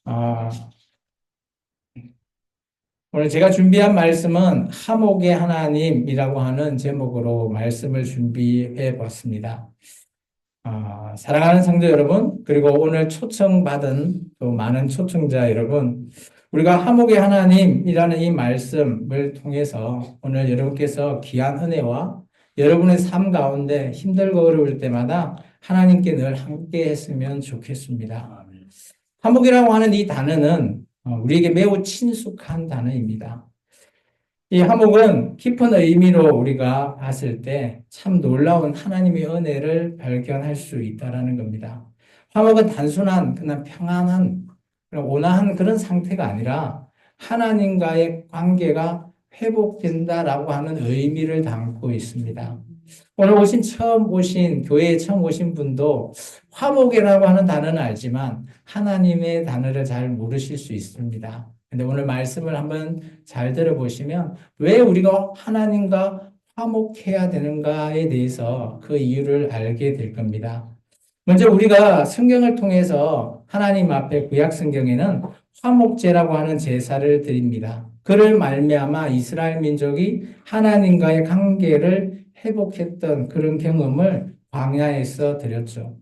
아, 오늘 제가 준비한 말씀은 하목의 하나님이라고 하는 제목으로 말씀을 준비해 봤습니다. 사랑하는 성도 여러분, 그리고 오늘 초청받은 또 많은 초청자 여러분, 우리가 하목의 하나님이라는 이 말씀을 통해서 오늘 여러분께서 귀한 은혜와 여러분의 삶 가운데 힘들고 어려울 때마다 하나님께 늘 함께 했으면 좋겠습니다. 화목이라고 하는 이 단어는 우리에게 매우 친숙한 단어입니다. 이 화목은 깊은 의미로 우리가 봤을 때 참 놀라운 하나님의 은혜를 발견할 수 있다는 겁니다. 화목은 단순한 그냥 평안한 온화한 그런 상태가 아니라 하나님과의 관계가 회복된다라고 하는 의미를 담고 있습니다. 오늘 처음 오신, 교회에 처음 오신 분도 화목이라고 하는 단어는 알지만 하나님의 단어를 잘 모르실 수 있습니다. 근데 오늘 말씀을 한번 잘 들어보시면 왜 우리가 하나님과 화목해야 되는가에 대해서 그 이유를 알게 될 겁니다. 먼저 우리가 성경을 통해서 하나님 앞에 구약 성경에는 화목제라고 하는 제사를 드립니다. 그를 말미암아 이스라엘 민족이 하나님과의 관계를 회복했던 그런 경험을 광야에서 드렸죠.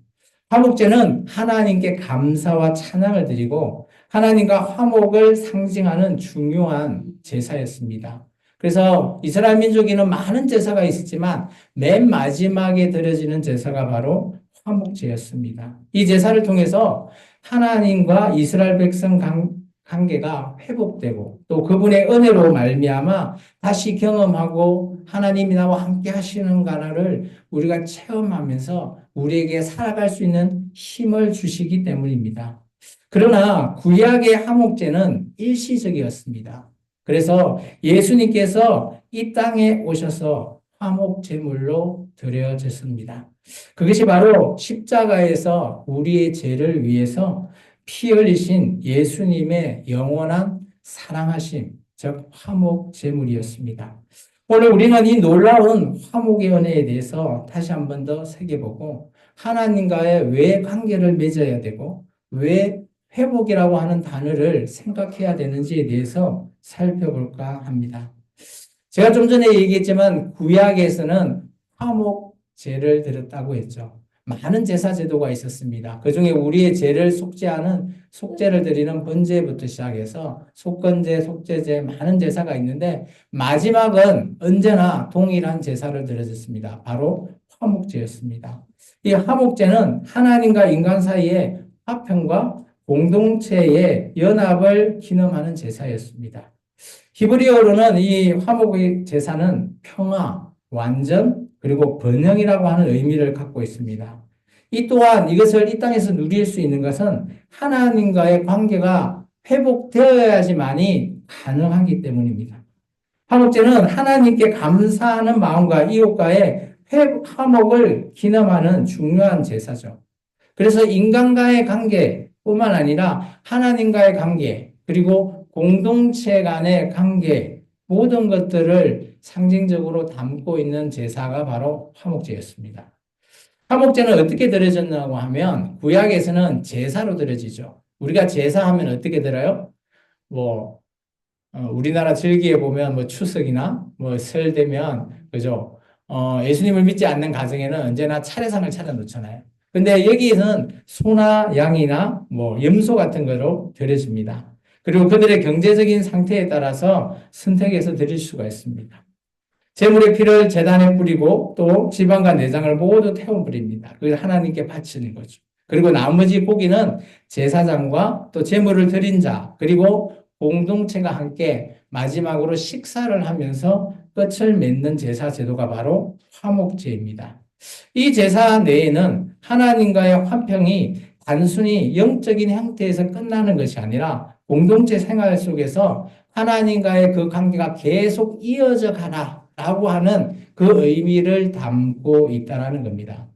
화목제는 하나님께 감사와 찬양을 드리고 하나님과 화목을 상징하는 중요한 제사였습니다. 그래서 이스라엘 민족에는 많은 제사가 있었지만 맨 마지막에 드려지는 제사가 바로 화목제였습니다. 이 제사를 통해서 하나님과 이스라엘 백성 관계가 회복되고 또 그분의 은혜로 말미암아 다시 경험하고 하나님이 나와 함께 하시는 가나를 우리가 체험하면서 우리에게 살아갈 수 있는 힘을 주시기 때문입니다. 그러나 구약의 화목제는 일시적이었습니다. 그래서 예수님께서 이 땅에 오셔서 화목제물로 드려졌습니다. 그것이 바로 십자가에서 우리의 죄를 위해서 피 흘리신 예수님의 영원한 사랑하심, 즉 화목제물이었습니다. 오늘 우리는 이 놀라운 화목의 은혜에 대해서 다시 한 번 더 새겨보고 하나님과의 왜 관계를 맺어야 되고 왜 회복이라고 하는 단어를 생각해야 되는지에 대해서 살펴볼까 합니다. 제가 좀 전에 얘기했지만 구약에서는 화목제를 드렸다고 했죠. 많은 제사 제도가 있었습니다. 그중에 우리의 죄를 속죄하는 속죄를 드리는 번제부터 시작해서 속건제, 속죄제 많은 제사가 있는데 마지막은 언제나 동일한 제사를 드려졌습니다. 바로 화목제였습니다. 이 화목제는 하나님과 인간 사이의 화평과 공동체의 연합을 기념하는 제사였습니다. 히브리어로는 이 화목의 제사는 평화, 완전, 그리고 번영이라고 하는 의미를 갖고 있습니다. 이 또한 이것을 이 땅에서 누릴 수 있는 것은 하나님과의 관계가 회복되어야지만이 가능하기 때문입니다. 화목제는 하나님께 감사하는 마음과 이웃과의 화목을 기념하는 중요한 제사죠. 그래서 인간과의 관계뿐만 아니라 하나님과의 관계, 그리고 공동체 간의 관계, 모든 것들을 상징적으로 담고 있는 제사가 바로 화목제였습니다. 화목제는 어떻게 드려졌냐고 하면 구약에서는 제사로 드려지죠. 우리가 제사하면 어떻게 들어요? 뭐 우리나라 절기에 보면 뭐 추석이나 뭐 설 되면 그죠? 예수님을 믿지 않는 가정에는 언제나 차례상을 차려 놓잖아요. 근데 여기에는 소나 양이나 뭐 염소 같은 거로 드려집니다. 그리고 그들의 경제적인 상태에 따라서 선택해서 드릴 수가 있습니다. 제물의 피를 제단에 뿌리고 또 지방과 내장을 모두 태워 버립니다. 그래서 하나님께 바치는 거죠. 그리고 나머지 고기는 제사장과 또 제물을 드린 자 그리고 공동체가 함께 마지막으로 식사를 하면서 끝을 맺는 제사 제도가 바로 화목제입니다. 이 제사 내에는 하나님과의 화평이 단순히 영적인 형태에서 끝나는 것이 아니라 공동체 생활 속에서 하나님과의 그 관계가 계속 이어져 가라라고 하는 그 의미를 담고 있다는 겁니다.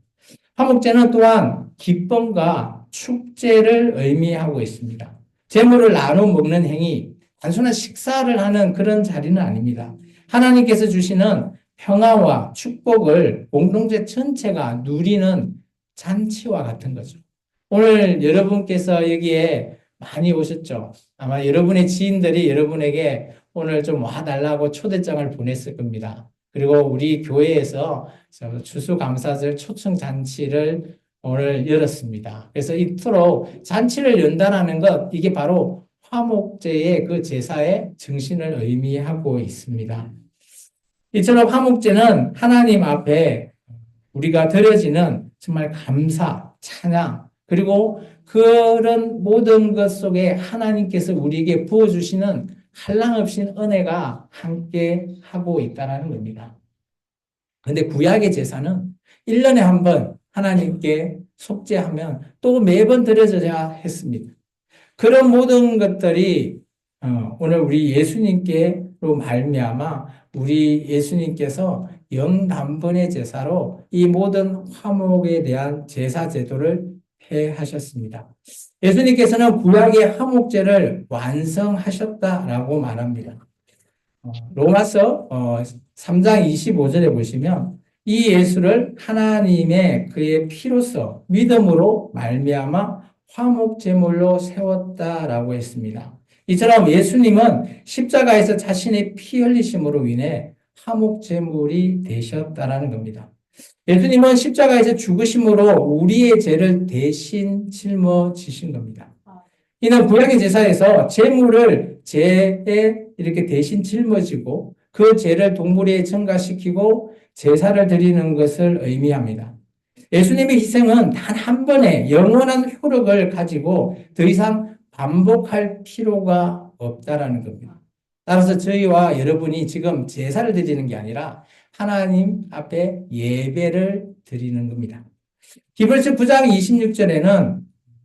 화목제는 또한 기쁨과 축제를 의미하고 있습니다. 제물을 나눠 먹는 행위, 단순한 식사를 하는 그런 자리는 아닙니다. 하나님께서 주시는 평화와 축복을 공동체 전체가 누리는 잔치와 같은 거죠. 오늘 여러분께서 여기에 많이 오셨죠. 아마 여러분의 지인들이 여러분에게 오늘 좀 와달라고 초대장을 보냈을 겁니다. 그리고 우리 교회에서 추수감사절 초청잔치를 오늘 열었습니다. 그래서 이토록 잔치를 연다라는 것, 이게 바로 화목제의 그 제사의 정신을 의미하고 있습니다. 이처럼 화목제는 하나님 앞에 우리가 드려지는 정말 감사, 찬양, 그리고 그런 모든 것 속에 하나님께서 우리에게 부어주시는 한량없이 은혜가 함께 하고 있다는 겁니다. 근데 구약의 제사는 1년에 한 번 하나님께 속죄하면 또 매번 드려져야 했습니다. 그런 모든 것들이 오늘 우리 예수님께로 말미암아 우리 예수님께서 영단번의 제사로 이 모든 화목에 대한 제사 제도를 폐하셨습니다. 예수님께서는 구약의 화목제를 완성하셨다라고 말합니다. 로마서 3장 25절에 보시면 이 예수를 하나님의 그의 피로서 믿음으로 말미암아 화목제물로 세웠다라고 했습니다. 이처럼 예수님은 십자가에서 자신의 피 흘리심으로 인해 화목제물이 되셨다라는 겁니다. 예수님은 십자가에서 죽으심으로 우리의 죄를 대신 짊어지신 겁니다. 이는 구약의 제사에서 제물을 죄에 이렇게 대신 짊어지고 그 죄를 동물에 전가시키고 제사를 드리는 것을 의미합니다. 예수님의 희생은 단 한 번의 영원한 효력을 가지고 더 이상 반복할 필요가 없다라는 겁니다. 따라서 저희와 여러분이 지금 제사를 드리는 게 아니라 하나님 앞에 예배를 드리는 겁니다. 히브리서 9장 26절에는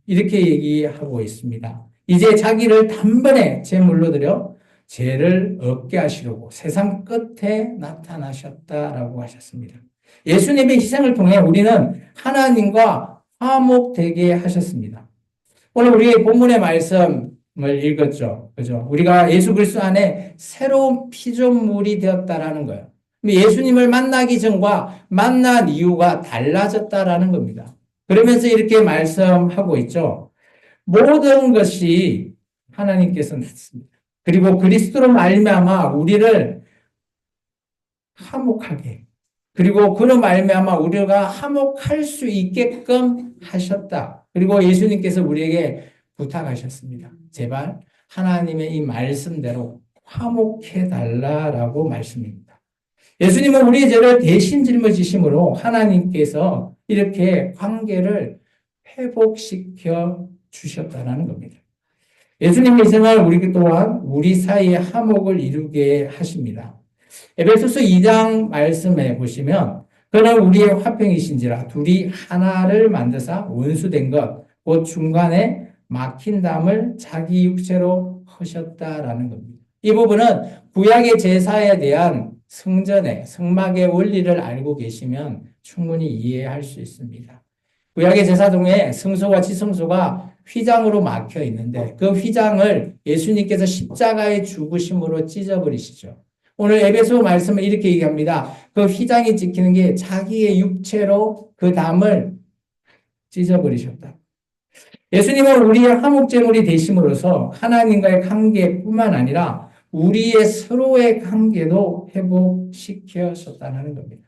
이렇게 얘기하고 있습니다. 이제 자기를 단번에 제물로 드려 죄를 없게 하시려고 세상 끝에 나타나셨다라고 하셨습니다. 예수님의 희생을 통해 우리는 하나님과 화목되게 하셨습니다. 오늘 우리 본문의 말씀을 읽었죠. 그죠? 우리가 예수 그리스도 안에 새로운 피조물이 되었다라는 거예요. 예수님을 만나기 전과 만난 이유가 달라졌다라는 겁니다. 그러면서 이렇게 말씀하고 있죠. 모든 것이 하나님께서 났습니다. 그리고 그리스도로 말미암아 우리를 화목하게, 그리고 그로 말미암아 우리가 화목할 수 있게끔 하셨다. 그리고 예수님께서 우리에게 부탁하셨습니다. 제발 하나님의 이 말씀대로 화목해 달라라고 말씀입니다. 예수님은 우리의 죄를 대신 짊어지심으로 하나님께서 이렇게 관계를 회복시켜 주셨다는 겁니다. 예수님의 희생을 우리 또한 우리 사이에 화목을 이루게 하십니다. 에베소서 2장 말씀에 보시면 그는 우리의 화평이신지라 둘이 하나를 만드사 원수된 것 곧 중간에 막힌 담을 자기 육체로 하셨다라는 겁니다. 이 부분은 구약의 제사에 대한 성전의 성막의 원리를 알고 계시면 충분히 이해할 수 있습니다. 구약의 제사 중에 성소와 지성소가 휘장으로 막혀 있는데 그 휘장을 예수님께서 십자가의 죽으심으로 찢어버리시죠. 오늘 에베소 말씀을 이렇게 얘기합니다. 그 휘장이 지키는 게 자기의 육체로 그 담을 찢어버리셨다. 예수님은 우리의 화목제물이 되심으로써 하나님과의 관계뿐만 아니라 우리의 서로의 관계도 회복시켜줬다는 겁니다.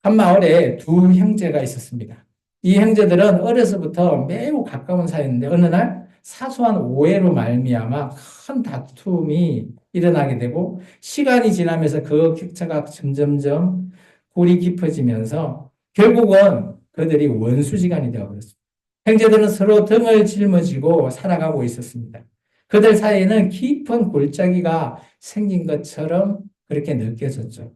한 마을에 두 형제가 있었습니다. 이 형제들은 어려서부터 매우 가까운 사이였는데 어느 날 사소한 오해로 말미암아 큰 다툼이 일어나게 되고 시간이 지나면서 그 격차가 점점점 골이 깊어지면서 결국은 그들이 원수지간이 되어버렸습니다. 형제들은 서로 등을 짊어지고 살아가고 있었습니다. 그들 사이에는 깊은 골짜기가 생긴 것처럼 그렇게 느껴졌죠.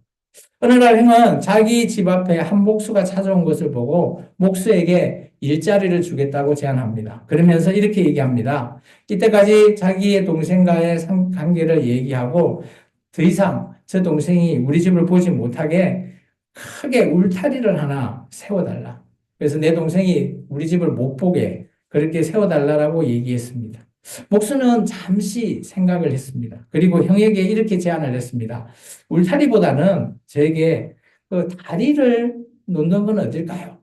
어느 날 형은 자기 집 앞에 한 목수가 찾아온 것을 보고 목수에게 일자리를 주겠다고 제안합니다. 그러면서 이렇게 얘기합니다. 이때까지 자기의 동생과의 관계를 얘기하고 더 이상 저 동생이 우리 집을 보지 못하게 크게 울타리를 하나 세워달라. 그래서 내 동생이 우리 집을 못 보게 그렇게 세워달라고 얘기했습니다. 목수는 잠시 생각을 했습니다. 그리고 형에게 이렇게 제안을 했습니다. 울타리보다는 저에게 그 다리를 놓는 건 어떨까요?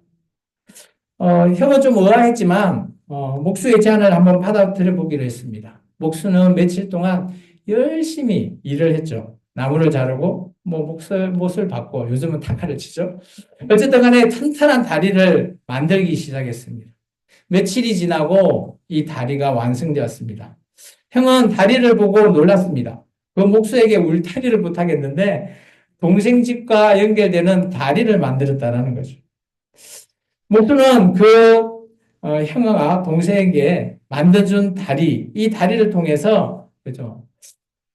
형은 좀 의아했지만 목수의 제안을 한번 받아들여 보기로 했습니다. 목수는 며칠 동안 열심히 일을 했죠. 나무를 자르고, 못을 받고, 요즘은 타카를 치죠. 어쨌든 간에 튼튼한 다리를 만들기 시작했습니다. 며칠이 지나고 이 다리가 완성되었습니다. 형은 다리를 보고 놀랐습니다. 그 목수에게 울타리를 부탁했는데, 동생 집과 연결되는 다리를 만들었다는 거죠. 목수는 형아가 동생에게 만들어준 다리, 이 다리를 통해서, 그죠,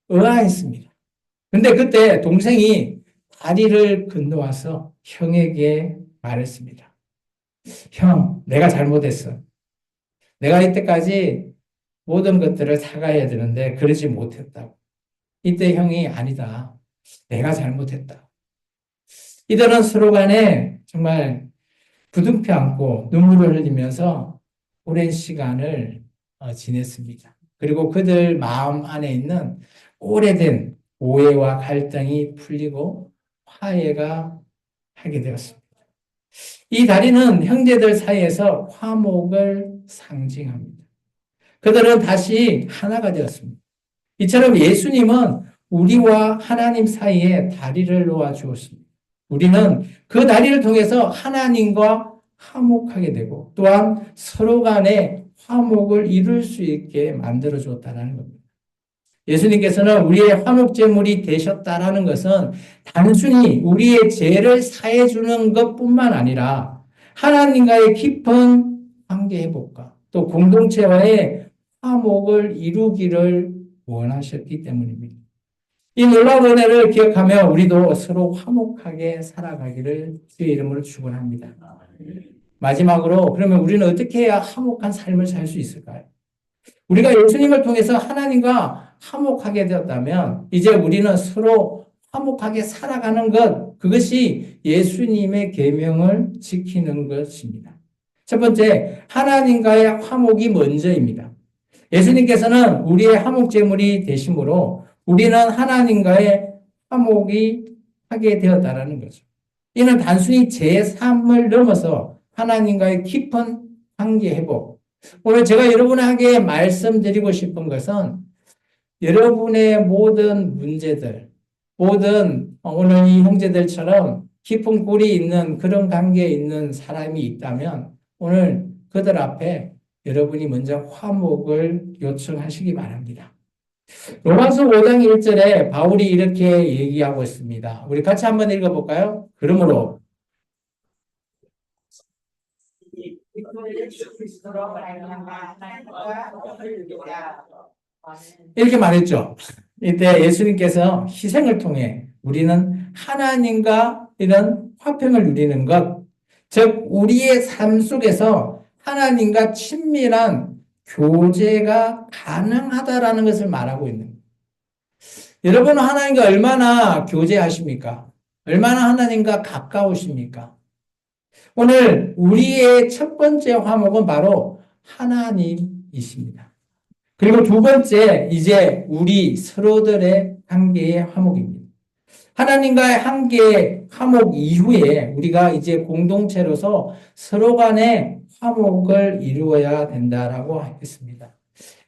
의아했습니다. 근데 그때 동생이 다리를 건너와서 형에게 말했습니다. 형, 내가 잘못했어. 내가 이때까지 모든 것들을 사과해야 되는데 그러지 못했다고. 이때 형이 아니다. 내가 잘못했다. 이들은 서로 간에 정말 부둥켜 안고 눈물을 흘리면서 오랜 시간을 지냈습니다. 그리고 그들 마음 안에 있는 오래된 오해와 갈등이 풀리고 화해가 하게 되었습니다. 이 다리는 형제들 사이에서 화목을 상징합니다. 그들은 다시 하나가 되었습니다. 이처럼 예수님은 우리와 하나님 사이에 다리를 놓아 주었습니다. 우리는 그 다리를 통해서 하나님과 화목하게 되고 또한 서로 간에 화목을 이룰 수 있게 만들어 주었다는 겁니다. 예수님께서는 우리의 화목제물이 되셨다라는 것은 단순히 우리의 죄를 사해 주는 것뿐만 아니라 하나님과의 깊은 관계 회복과 또 공동체와의 화목을 이루기를 원하셨기 때문입니다. 이 놀라운 은혜를 기억하며 우리도 서로 화목하게 살아가기를 주의 이름으로 축원합니다. 마지막으로 그러면 우리는 어떻게 해야 화목한 삶을 살 수 있을까요? 우리가 예수님을 통해서 하나님과 화목하게 되었다면 이제 우리는 서로 화목하게 살아가는 것, 그것이 예수님의 계명을 지키는 것입니다. 첫 번째, 하나님과의 화목이 먼저입니다. 예수님께서는 우리의 화목제물이 되심으로 우리는 하나님과의 화목이 하게 되었다라는 거죠. 이는 단순히 제3을 넘어서 하나님과의 깊은 관계 회복. 오늘 제가 여러분에게 말씀드리고 싶은 것은 여러분의 모든 문제들, 모든 오늘 이 형제들처럼 깊은 꿀이 있는 그런 관계에 있는 사람이 있다면 오늘 그들 앞에 여러분이 먼저 화목을 요청하시기 바랍니다. 로마서 5장 1절에 바울이 이렇게 얘기하고 있습니다. 우리 같이 한번 읽어볼까요? 그러므로 이렇게 말했죠. 이때 예수님께서 희생을 통해 우리는 하나님과 이런 화평을 누리는 것, 즉 우리의 삶 속에서 하나님과 친밀한 교제가 가능하다라는 것을 말하고 있는 거예요. 여러분은 하나님과 얼마나 교제하십니까? 얼마나 하나님과 가까우십니까? 오늘 우리의 첫 번째 화목은 바로 하나님이십니다. 그리고 두 번째, 이제 우리 서로들의 관계의 화목입니다. 하나님과의 관계 화목 이후에 우리가 이제 공동체로서 서로 간의 화목을 이루어야 된다라고 했습니다.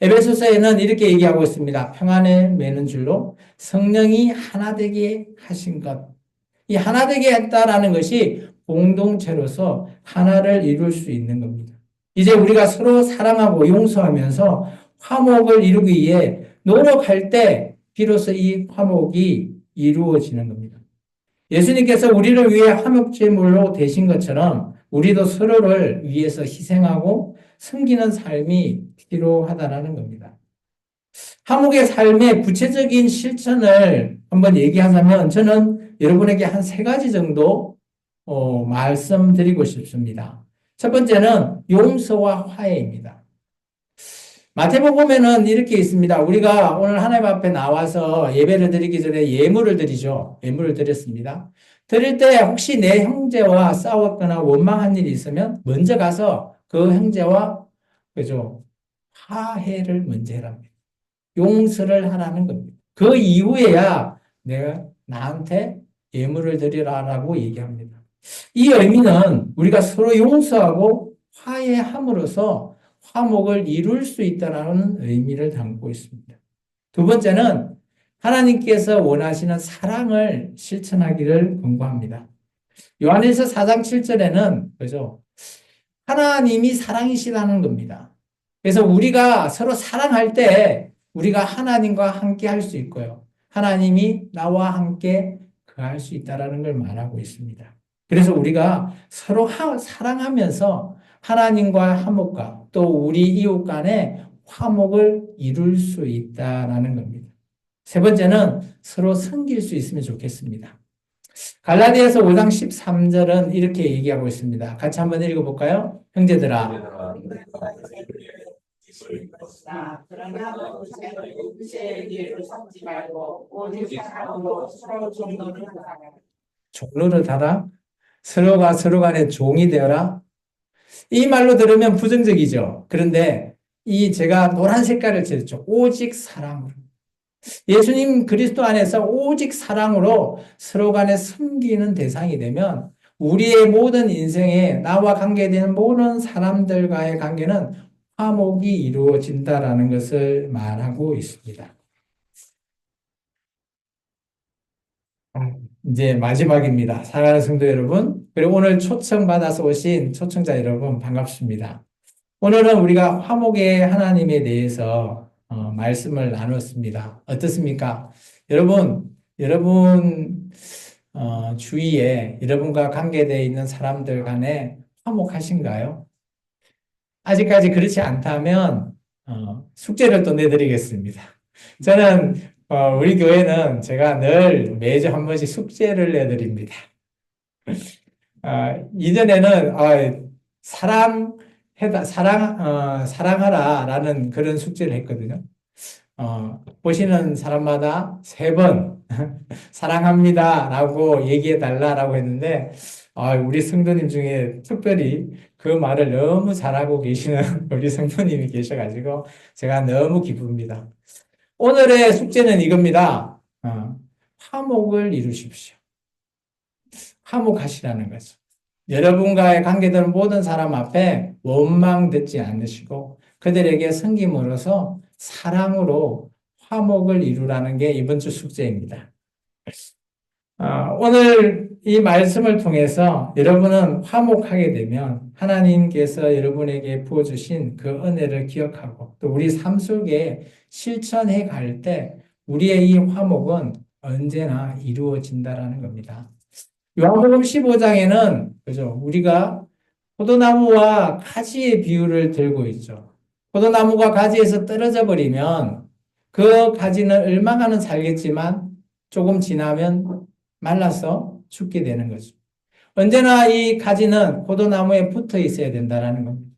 에베소서에는 이렇게 얘기하고 있습니다. 평안을 매는 줄로 성령이 하나 되게 하신 것. 이 하나 되게 했다라는 것이 공동체로서 하나를 이룰 수 있는 겁니다. 이제 우리가 서로 사랑하고 용서하면서 화목을 이루기 위해 노력할 때 비로소 이 화목이 이루어지는 겁니다. 예수님께서 우리를 위해 화목제물로 되신 것처럼 우리도 서로를 위해서 희생하고 섬기는 삶이 필요하다는 겁니다. 화목의 삶의 구체적인 실천을 한번 얘기하자면 저는 여러분에게 한 세 가지 정도 말씀드리고 싶습니다. 첫 번째는 용서와 화해입니다. 마태복음에는 이렇게 있습니다. 우리가 오늘 하나님 앞에 나와서 예배를 드리기 전에 예물을 드리죠. 예물을 드렸습니다. 드릴 때 혹시 내 형제와 싸웠거나 원망한 일이 있으면 먼저 가서 그 형제와 그죠? 화해를 먼저 해랍니다. 용서를 하라는 겁니다. 그 이후에야 내가 나한테 예물을 드리라라고 얘기합니다. 이 의미는 우리가 서로 용서하고 화해함으로써 화목을 이룰 수 있다는 의미를 담고 있습니다. 두 번째는 하나님께서 원하시는 사랑을 실천하기를 권고합니다. 요한일서 4장 7절에는 그죠? 하나님이 사랑이시라는 겁니다. 그래서 우리가 서로 사랑할 때 우리가 하나님과 함께 할 수 있고요. 하나님이 나와 함께 거할 수 있다는 걸 말하고 있습니다. 그래서 우리가 서로 사랑하면서 하나님과 화목과 또 우리 이웃 간에 화목을 이룰 수 있다는 겁니다. 세 번째는 서로 섬길 수 있으면 좋겠습니다. 갈라디아서 5장 13절은 이렇게 얘기하고 있습니다. 같이 한번 읽어볼까요? 형제들아. 종로를 달아 서로가 서로 간에 종이 되어라. 이 말로 들으면 부정적이죠. 그런데 이 제가 노란 색깔을 칠했죠. 오직 사랑으로. 예수님 그리스도 안에서 오직 사랑으로 서로 간에 섬기는 대상이 되면 우리의 모든 인생에 나와 관계되는 모든 사람들과의 관계는 화목이 이루어진다라는 것을 말하고 있습니다. 이제 마지막입니다. 사랑하는 성도 여러분, 그리고 오늘 초청받아서 오신 초청자 여러분 반갑습니다. 오늘은 우리가 화목의 하나님에 대해서 말씀을 나눴습니다. 어떻습니까? 여러분 주위에 여러분과 관계되어 있는 사람들 간에 화목하신가요? 아직까지 그렇지 않다면 숙제를 또 내드리겠습니다. 저는 우리 교회는 제가 늘 매주 한 번씩 숙제를 내드립니다. 이전에는 사랑하라라는 그런 숙제를 했거든요. 보시는 사람마다 3번 사랑합니다라고 얘기해달라라고 했는데 우리 성도님 중에 특별히 그 말을 너무 잘하고 계시는 우리 성도님이 계셔가지고 제가 너무 기쁩니다. 오늘의 숙제는 이겁니다. 화목을 이루십시오. 화목하시라는 거죠. 여러분과의 관계되는 모든 사람 앞에 원망 듣지 않으시고 그들에게 섬김으로써 사랑으로 화목을 이루라는 게 이번 주 숙제입니다. 오늘 이 말씀을 통해서 여러분은 화목하게 되면 하나님께서 여러분에게 부어주신 그 은혜를 기억하고 또 우리 삶 속에 실천해 갈 때 우리의 이 화목은 언제나 이루어진다라는 겁니다. 요한복음 15장에는 그죠? 우리가 포도나무와 가지의 비유를 들고 있죠. 포도나무가 가지에서 떨어져 버리면 그 가지는 얼마간은 살겠지만 조금 지나면 말라서 죽게 되는 거죠. 언제나 이 가지는 포도나무에 붙어 있어야 된다는 겁니다.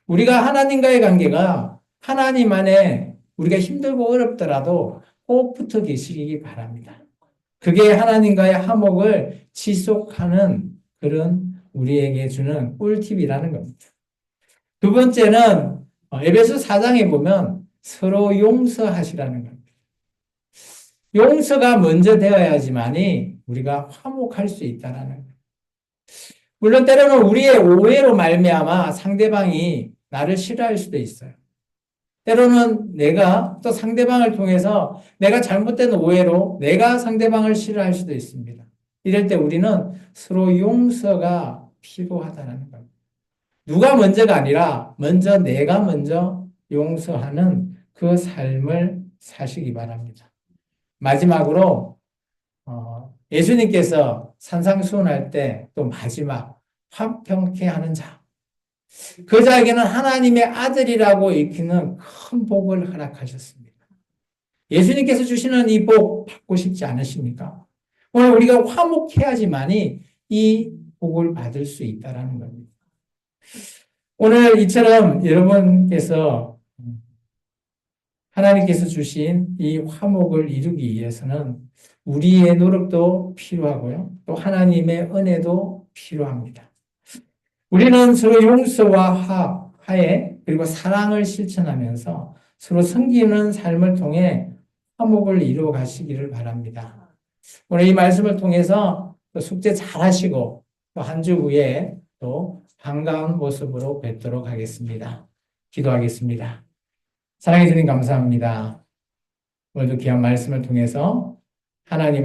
우리가 하나님과의 관계가 하나님 안에 우리가 힘들고 어렵더라도 꼭 붙어 계시기 바랍니다. 그게 하나님과의 화목을 지속하는 그런 우리에게 주는 꿀팁이라는 겁니다. 두 번째는 에베소 4장에 보면 서로 용서하시라는 겁니다. 용서가 먼저 되어야지만이 우리가 화목할 수 있다는 거예요. 물론 때로는 우리의 오해로 말미암아 상대방이 나를 싫어할 수도 있어요. 때로는 내가 또 상대방을 통해서 내가 잘못된 오해로 내가 상대방을 싫어할 수도 있습니다. 이럴 때 우리는 서로 용서가 필요하다는 겁니다. 누가 먼저가 아니라 내가 먼저 용서하는 그 삶을 사시기 바랍니다. 마지막으로 예수님께서 산상수훈할 때 또 마지막 화평케 하는 자, 그 자에게는 하나님의 아들이라고 익히는 큰 복을 허락하셨습니다. 예수님께서 주시는 이 복 받고 싶지 않으십니까? 오늘 우리가 화목해야지만이 이 복을 받을 수 있다는 겁니다. 오늘 이처럼 여러분께서 하나님께서 주신 이 화목을 이루기 위해서는 우리의 노력도 필요하고요. 또 하나님의 은혜도 필요합니다. 우리는 서로 용서와 화해 그리고 사랑을 실천하면서 서로 섬기는 삶을 통해 화목을 이루어 가시기를 바랍니다. 오늘 이 말씀을 통해서 또 숙제 잘 하시고 또 한 주 후에 또 반가운 모습으로 뵙도록 하겠습니다. 기도하겠습니다. 사랑해 주님 감사합니다. 오늘도 귀한 말씀을 통해서 하나님